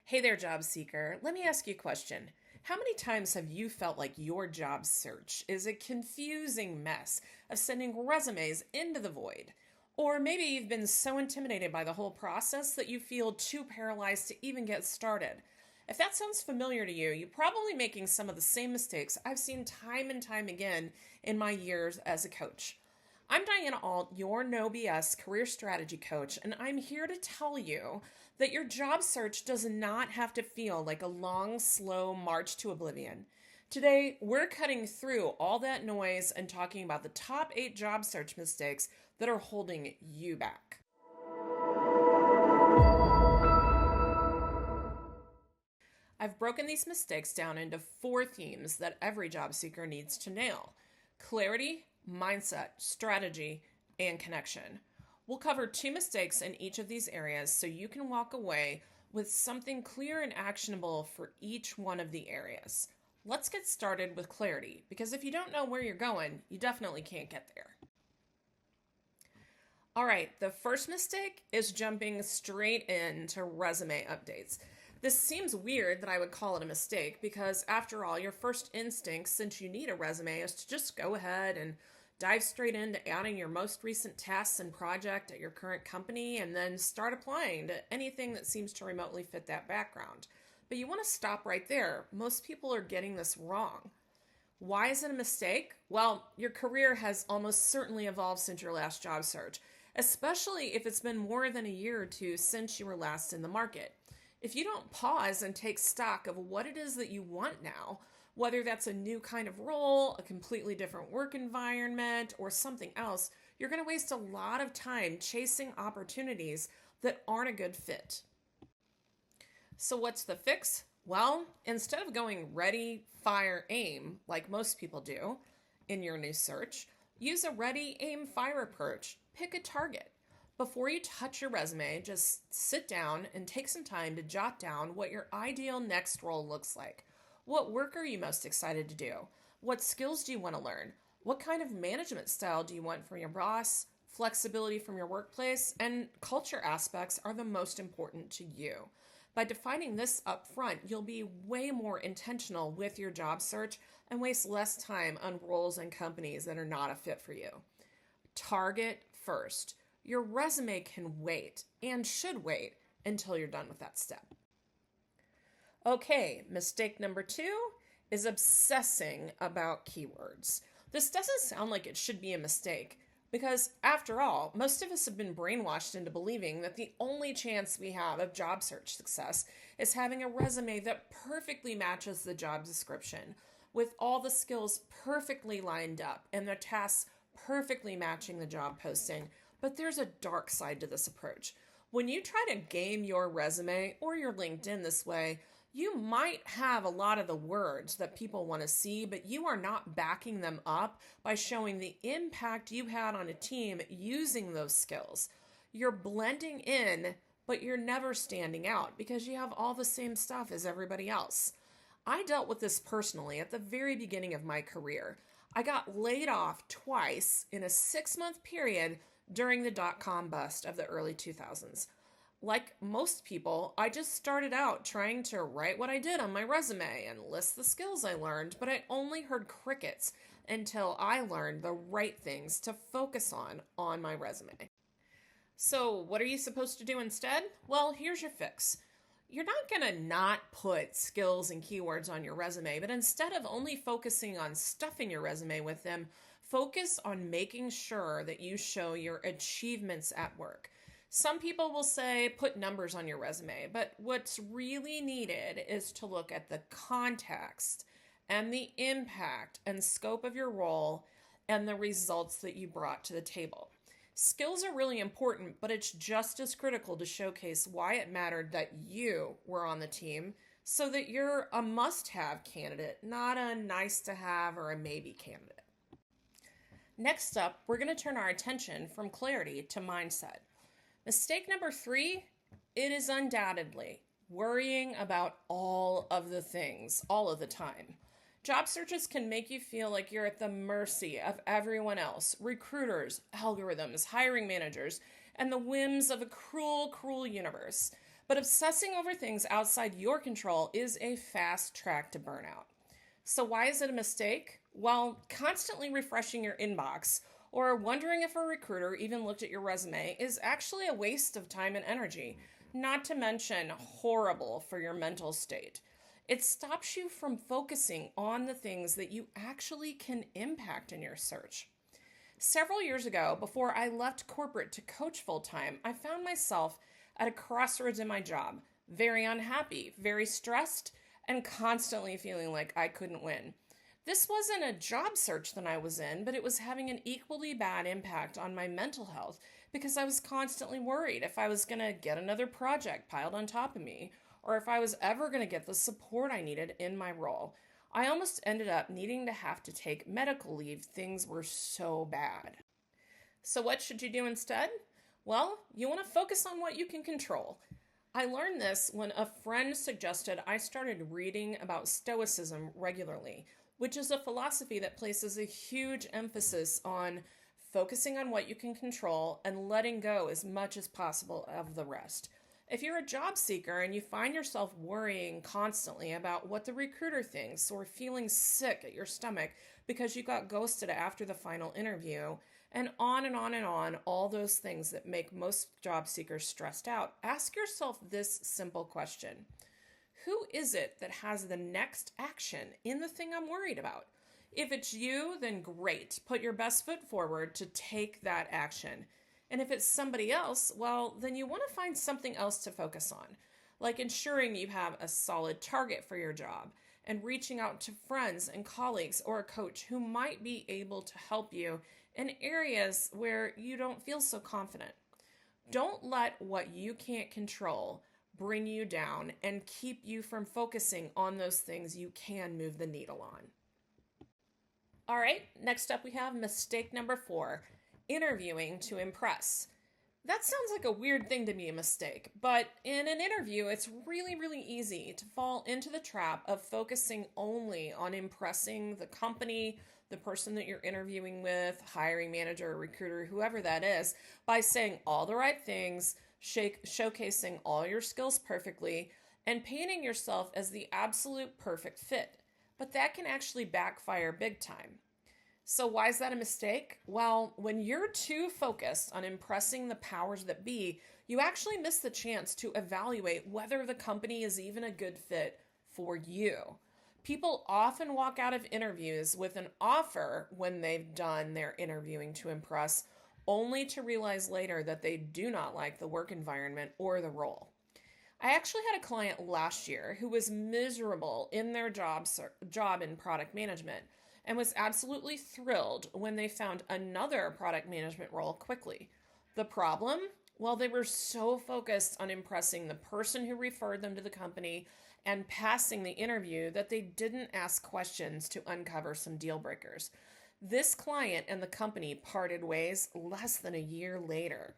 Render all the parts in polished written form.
Hey there, job seeker. Let me ask you a question. How many times have you felt like your job search is a confusing mess of sending resumes into the void? Or maybe you've been so intimidated by the whole process that you feel too paralyzed to even get started. If that sounds familiar to you, you're probably making some of the same mistakes I've seen time and time again in my years as a coach. I'm Diana Alt, your No BS career strategy coach, and I'm here to tell you that your job search does not have to feel like a long, slow march to oblivion. Today, we're cutting through all that noise and talking about the top 8 job search mistakes that are holding you back. I've broken these mistakes down into 4 themes that every job seeker needs to nail: clarity, mindset, strategy, and connection. We'll cover 2 mistakes in each of these areas so you can walk away with something clear and actionable for each one of the areas. Let's get started with clarity, because if you don't know where you're going, you definitely can't get there. All right, the first mistake is jumping straight into resume updates. This seems weird that I would call it a mistake because, after all, your first instinct, since you need a resume, is to just go ahead and dive straight into adding your most recent tasks and project at your current company and then start applying to anything that seems to remotely fit that background. But you want to stop right there. Most people are getting this wrong. Why is it a mistake? Well, your career has almost certainly evolved since your last job search, especially if it's been more than a year or 2 since you were last in the market. If you don't pause and take stock of what it is that you want now, whether that's a new kind of role, a completely different work environment, or something else, you're going to waste a lot of time chasing opportunities that aren't a good fit. So what's the fix? Well, instead of going ready, fire, aim, like most people do in your new search, use a ready, aim, fire approach. Pick a target. Before you touch your resume, just sit down and take some time to jot down what your ideal next role looks like. What work are you most excited to do? What skills do you want to learn? What kind of management style do you want from your boss? Flexibility from your workplace and culture aspects are the most important to you. By defining this up front, you'll be way more intentional with your job search and waste less time on roles and companies that are not a fit for you. Target first. Your resume can wait and should wait until you're done with that step. Okay, mistake number 2 is obsessing about keywords. This doesn't sound like it should be a mistake because, after all, most of us have been brainwashed into believing that the only chance we have of job search success is having a resume that perfectly matches the job description, with all the skills perfectly lined up and the tasks perfectly matching the job posting. But there's a dark side to this approach. When you try to game your resume or your LinkedIn this way, you might have a lot of the words that people want to see, but you are not backing them up by showing the impact you had on a team using those skills. You're blending in, but you're never standing out because you have all the same stuff as everybody else. I dealt with this personally at the very beginning of my career. I got laid off twice in a 6-month period during the dot-com bust of the early 2000s. Like most people, I just started out trying to write what I did on my resume and list the skills I learned, but I only heard crickets until I learned the right things to focus on my resume. So what are you supposed to do instead? Well, here's your fix. You're not going to not put skills and keywords on your resume, but instead of only focusing on stuffing your resume with them, focus on making sure that you show your achievements at work. Some people will say put numbers on your resume, but what's really needed is to look at the context and the impact and scope of your role and the results that you brought to the table. Skills are really important, but it's just as critical to showcase why it mattered that you were on the team so that you're a must-have candidate, not a nice-to-have or a maybe candidate. Next up, we're going to turn our attention from clarity to mindset. Mistake number 3, it is undoubtedly worrying about all of the things all of the time. Job searches can make you feel like you're at the mercy of everyone else, recruiters, algorithms, hiring managers, and the whims of a cruel, cruel universe. But obsessing over things outside your control is a fast track to burnout. So, why is it a mistake? Well, constantly refreshing your inbox or wondering if a recruiter even looked at your resume is actually a waste of time and energy, not to mention horrible for your mental state. It stops you from focusing on the things that you actually can impact in your search. Several years ago, before I left corporate to coach full time, I found myself at a crossroads in my job, very unhappy, very stressed, and constantly feeling like I couldn't win. This wasn't a job search that I was in, but it was having an equally bad impact on my mental health because I was constantly worried if I was going to get another project piled on top of me or if I was ever going to get the support I needed in my role. I almost ended up needing to have to take medical leave. Things were so bad. So what should you do instead? Well, you want to focus on what you can control. I learned this when a friend suggested I started reading about Stoicism regularly, which is a philosophy that places a huge emphasis on focusing on what you can control and letting go as much as possible of the rest. If you're a job seeker and you find yourself worrying constantly about what the recruiter thinks or feeling sick at your stomach because you got ghosted after the final interview, and on and on and on, all those things that make most job seekers stressed out, ask yourself this simple question. Who is it that has the next action in the thing I'm worried about? If it's you, then great. Put your best foot forward to take that action. And if it's somebody else, well, then you want to find something else to focus on, like ensuring you have a solid target for your job and reaching out to friends and colleagues or a coach who might be able to help you in areas where you don't feel so confident. Don't let what you can't control bring you down and keep you from focusing on those things you can move the needle on. All right, next up we have mistake number 4, interviewing to impress. That sounds like a weird thing to be a mistake, but in an interview, it's really, really easy to fall into the trap of focusing only on impressing the company, the person that you're interviewing with, hiring manager, recruiter, whoever that is, by saying all the right things, showcasing all your skills perfectly, and painting yourself as the absolute perfect fit. But that can actually backfire big time. So why is that a mistake? Well, when you're too focused on impressing the powers that be, you actually miss the chance to evaluate whether the company is even a good fit for you. People often walk out of interviews with an offer when they've done their interviewing to impress, only to realize later that they do not like the work environment or the role. I actually had a client last year who was miserable in their job in product management and was absolutely thrilled when they found another product management role quickly. The problem? Well, they were so focused on impressing the person who referred them to the company and passing the interview that they didn't ask questions to uncover some deal breakers. This client and the company parted ways less than a year later.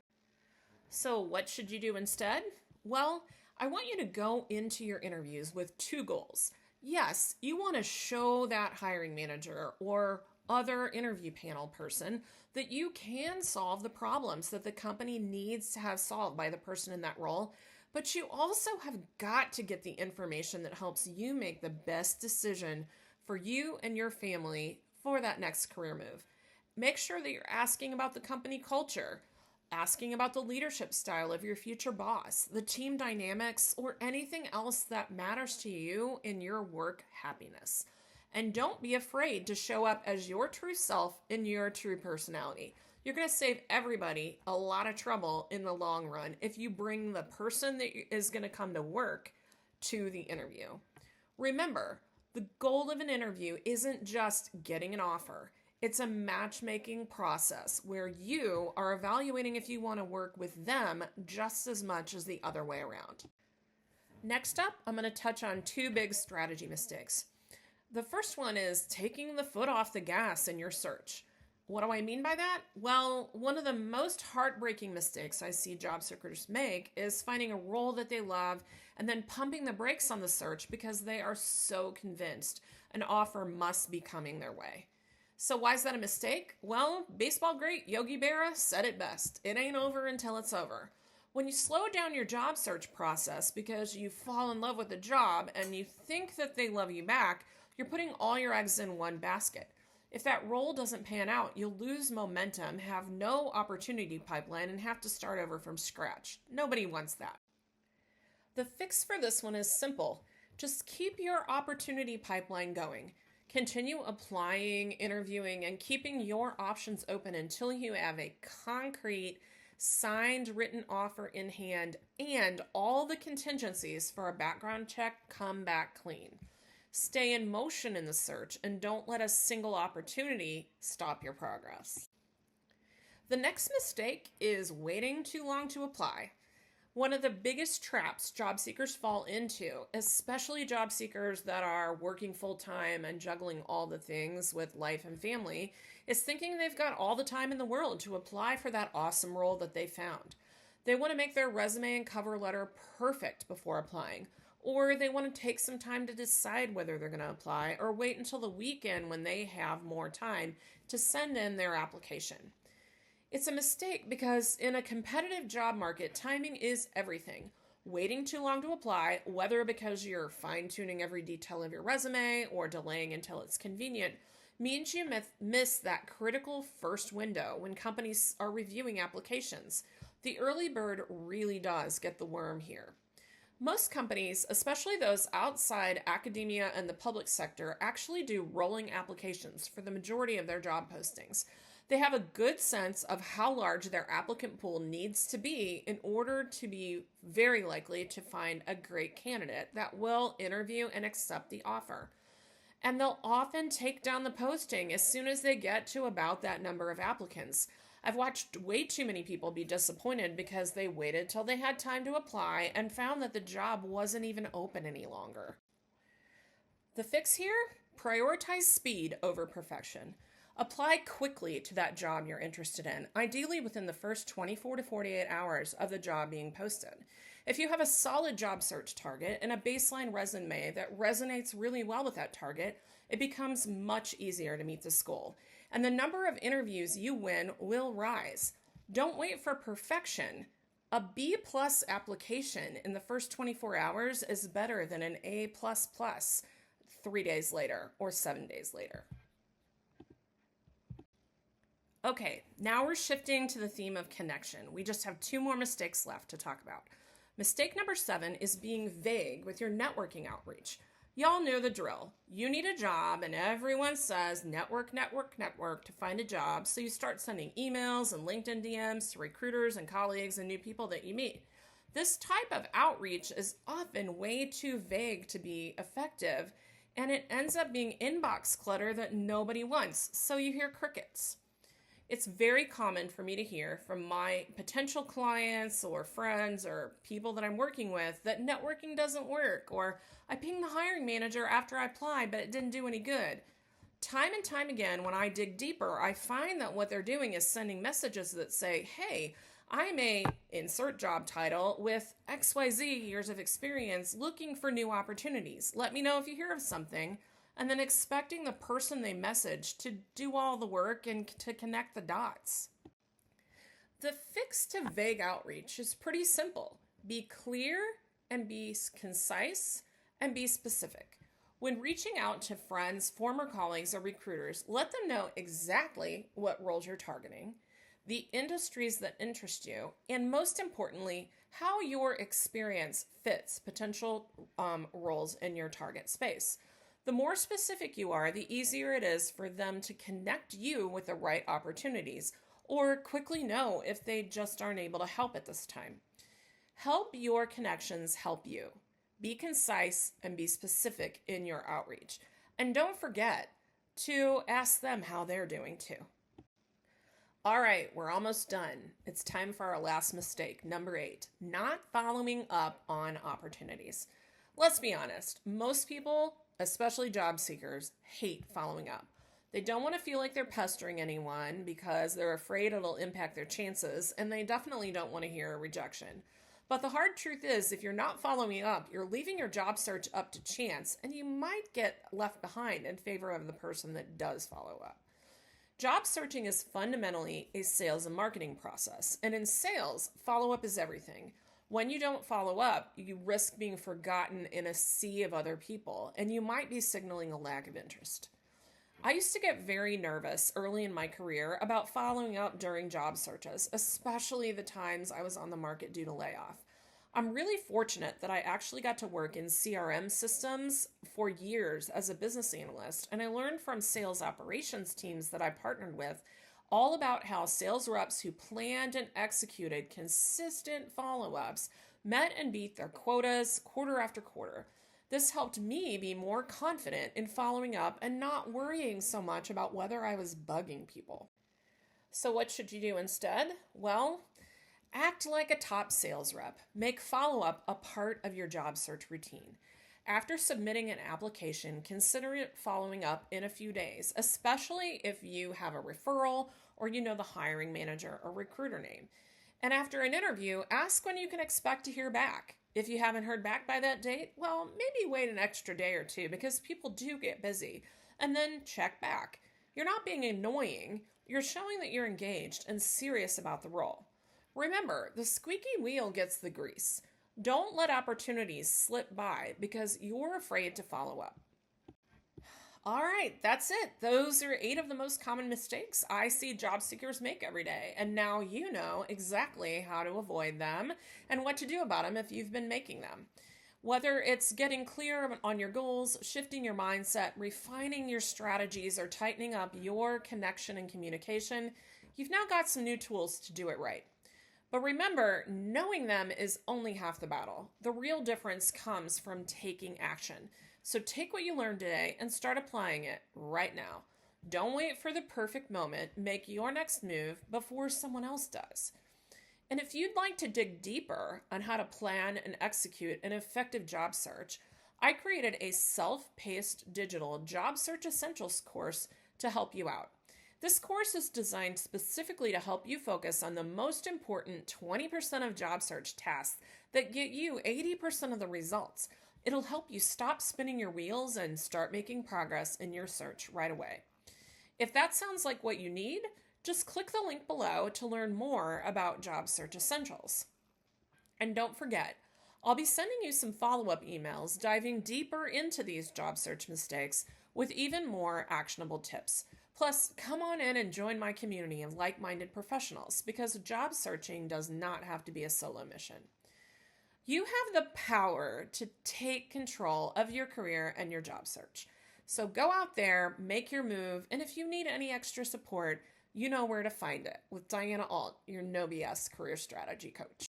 So what should you do instead? Well, I want you to go into your interviews with 2 goals. Yes, you want to show that hiring manager or other interview panel person that you can solve the problems that the company needs to have solved by the person in that role, but you also have got to get the information that helps you make the best decision for you and your family for that next career move. Make sure that you're asking about the company culture, asking about the leadership style of your future boss, the team dynamics, or anything else that matters to you in your work happiness. And don't be afraid to show up as your true self in your true personality. You're going to save everybody a lot of trouble in the long run if you bring the person that is going to come to work to the interview. Remember, the goal of an interview isn't just getting an offer. It's a matchmaking process where you are evaluating if you want to work with them just as much as the other way around. Next up, I'm going to touch on 2 big strategy mistakes. The first one is taking the foot off the gas in your search. What do I mean by that? Well, one of the most heartbreaking mistakes I see job seekers make is finding a role that they love and then pumping the brakes on the search because they are so convinced an offer must be coming their way. So why is that a mistake? Well, baseball great Yogi Berra said it best. It ain't over until it's over. When you slow down your job search process because you fall in love with the job and you think that they love you back, you're putting all your eggs in one basket. If that role doesn't pan out, you'll lose momentum, have no opportunity pipeline, and have to start over from scratch. Nobody wants that. The fix for this one is simple. Just keep your opportunity pipeline going. Continue applying, interviewing, and keeping your options open until you have a concrete, signed written offer in hand and all the contingencies for a background check come back clean. Stay in motion in the search and don't let a single opportunity stop your progress. The next mistake is waiting too long to apply. One of the biggest traps job seekers fall into, especially job seekers that are working full-time and juggling all the things with life and family, is thinking they've got all the time in the world to apply for that awesome role that they found. They want to make their resume and cover letter perfect before applying, or they want to take some time to decide whether they're going to apply, or wait until the weekend when they have more time to send in their application. It's a mistake because in a competitive job market, timing is everything. Waiting too long to apply, whether because you're fine-tuning every detail of your resume or delaying until it's convenient, means you miss that critical first window when companies are reviewing applications. The early bird really does get the worm here. Most companies, especially those outside academia and the public sector, actually do rolling applications for the majority of their job postings. They have a good sense of how large their applicant pool needs to be in order to be very likely to find a great candidate that will interview and accept the offer. And they'll often take down the posting as soon as they get to about that number of applicants. I've watched way too many people be disappointed because they waited till they had time to apply and found that the job wasn't even open any longer. The fix here? Prioritize speed over perfection. Apply quickly to that job you're interested in, ideally within the first 24 to 48 hours of the job being posted. If you have a solid job search target and a baseline resume that resonates really well with that target, it becomes much easier to meet this goal, and the number of interviews you win will rise. Don't wait for perfection. A B+ application in the first 24 hours is better than an A++ 3 days later or 7 days later. Okay, now we're shifting to the theme of connection. We just have 2 more mistakes left to talk about. Mistake number 7 is being vague with your networking outreach. Y'all know the drill. You need a job and everyone says network, network, network to find a job, so you start sending emails and LinkedIn DMs to recruiters and colleagues and new people that you meet. This type of outreach is often way too vague to be effective, and it ends up being inbox clutter that nobody wants, so you hear crickets. It's very common for me to hear from my potential clients or friends or people that I'm working with that networking doesn't work, or I pinged the hiring manager after I applied, but it didn't do any good. Time and time again, when I dig deeper, I find that what they're doing is sending messages that say, hey, I'm a insert job title with XYZ years of experience looking for new opportunities. Let me know if you hear of something. And then expecting the person they message to do all the work and to connect the dots. The fix to vague outreach is pretty simple. Be clear and be concise and be specific. When reaching out to friends, former colleagues, or recruiters, let them know exactly what roles you're targeting, the industries that interest you, and most importantly, how your experience fits potential roles in your target space. The more specific you are, the easier it is for them to connect you with the right opportunities or quickly know if they just aren't able to help at this time. Help your connections help you. Be concise and be specific in your outreach. And don't forget to ask them how they're doing too. All right, we're almost done. It's time for our last mistake, number 8, not following up on opportunities. Let's be honest, most people, especially job seekers, hate following up. They don't want to feel like they're pestering anyone because they're afraid it'll impact their chances, and they definitely don't want to hear a rejection. But the hard truth is, if you're not following up, you're leaving your job search up to chance, and you might get left behind in favor of the person that does follow up. Job searching is fundamentally a sales and marketing process, and in sales, follow up is everything. When you don't follow up, you risk being forgotten in a sea of other people, and you might be signaling a lack of interest. I used to get very nervous early in my career about following up during job searches, especially the times I was on the market due to layoff. I'm really fortunate that I actually got to work in CRM systems for years as a business analyst, and I learned from sales operations teams that I partnered with all about how sales reps who planned and executed consistent follow ups met and beat their quotas quarter after quarter. This helped me be more confident in following up and not worrying so much about whether I was bugging people. So, what should you do instead? Well, act like a top sales rep. Make follow up a part of your job search routine. After submitting an application, consider it following up in a few days, especially if you have a referral or you know the hiring manager or recruiter name. And after an interview, ask when you can expect to hear back. If you haven't heard back by that date, well, maybe wait an extra day or two because people do get busy. And then check back. You're not being annoying, you're showing that you're engaged and serious about the role. Remember, the squeaky wheel gets the grease. Don't let opportunities slip by because you're afraid to follow up. All right, that's it. Those are 8 of the most common mistakes I see job seekers make every day. And now you know exactly how to avoid them and what to do about them if you've been making them. Whether it's getting clear on your goals, shifting your mindset, refining your strategies, or tightening up your connection and communication, you've now got some new tools to do it right. But remember, knowing them is only half the battle. The real difference comes from taking action. So take what you learned today and start applying it right now. Don't wait for the perfect moment. Make your next move before someone else does. And if you'd like to dig deeper on how to plan and execute an effective job search, I created a self-paced digital job search essentials course to help you out. This course is designed specifically to help you focus on the most important 20% of job search tasks that get you 80% of the results. It'll help you stop spinning your wheels and start making progress in your search right away. If that sounds like what you need, just click the link below to learn more about Job Search Essentials. And don't forget, I'll be sending you some follow-up emails diving deeper into these job search mistakes with even more actionable tips. Plus, come on in and join my community of like-minded professionals because job searching does not have to be a solo mission. You have the power to take control of your career and your job search. So go out there, make your move, and if you need any extra support, you know where to find it with Diana Alt, your No BS career strategy coach.